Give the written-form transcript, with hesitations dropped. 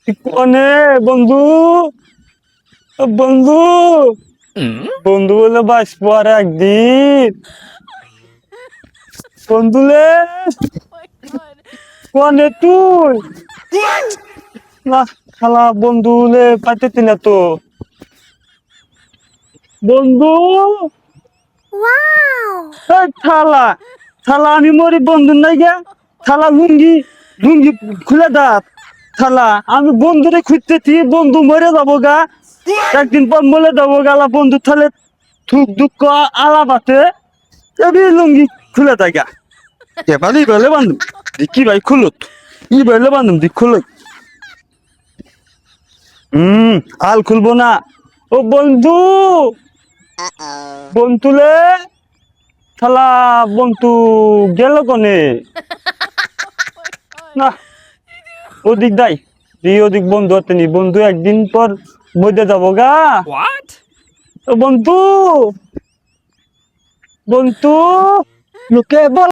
কোনে বন্ধু, বন্ধু, বন্ধু বলে বাঁচবো আর একদিন। বন্ধুলে কোনে তুই? না শালা বন্ধুলে পাইতেছি না তো। বন্ধু এই শালা, শালা আমি মরি বন্ধু নাই গে। শালা লুঙ্গি লুঙ্গি খুলে দাঁত। শালা আমি বন্ধুরে খুঁজতেছি, বন্ধু মরে যাবো গা। একদিন পর মরে যাবো গালা বন্ধু তাহলে থুক দুঃখ আলাপাতে এবি লুঙ্গি খুলে দেয় গা। এবার ই বেলে বান্ধব দেখি ভাই খুলত, ই বেলে বান্ধব দিক খুলত। আল খুলবো না। ও বন্ধু, বন্ধুলে শালা বন্ধু গেল কোনে? না ওদিক দাই দি ওদিক বন্ধু হতে নি, বন্ধু একদিন পর মধ্যে যাবো গা। ও বন্ধু, বন্ধু লোকে বল